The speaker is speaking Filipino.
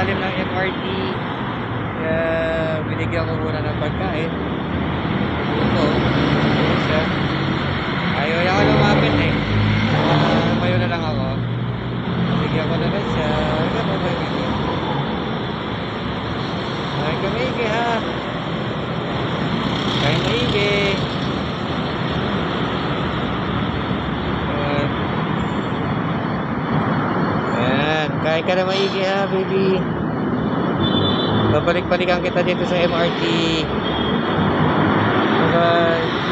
ilalim ng MRT. Kaya binigyan ko muna ng pagkain. Ito, siya. Ayaw niya ako lumapit eh. Mayo na lang ako. Binigyan ko na lang siya. Ito po ba yung ay kamigi ha. Kain maigi. Ayan. Kain ka na maigi ha, baby. Babalik-balikan kita dito sa MRT. Bye-bye.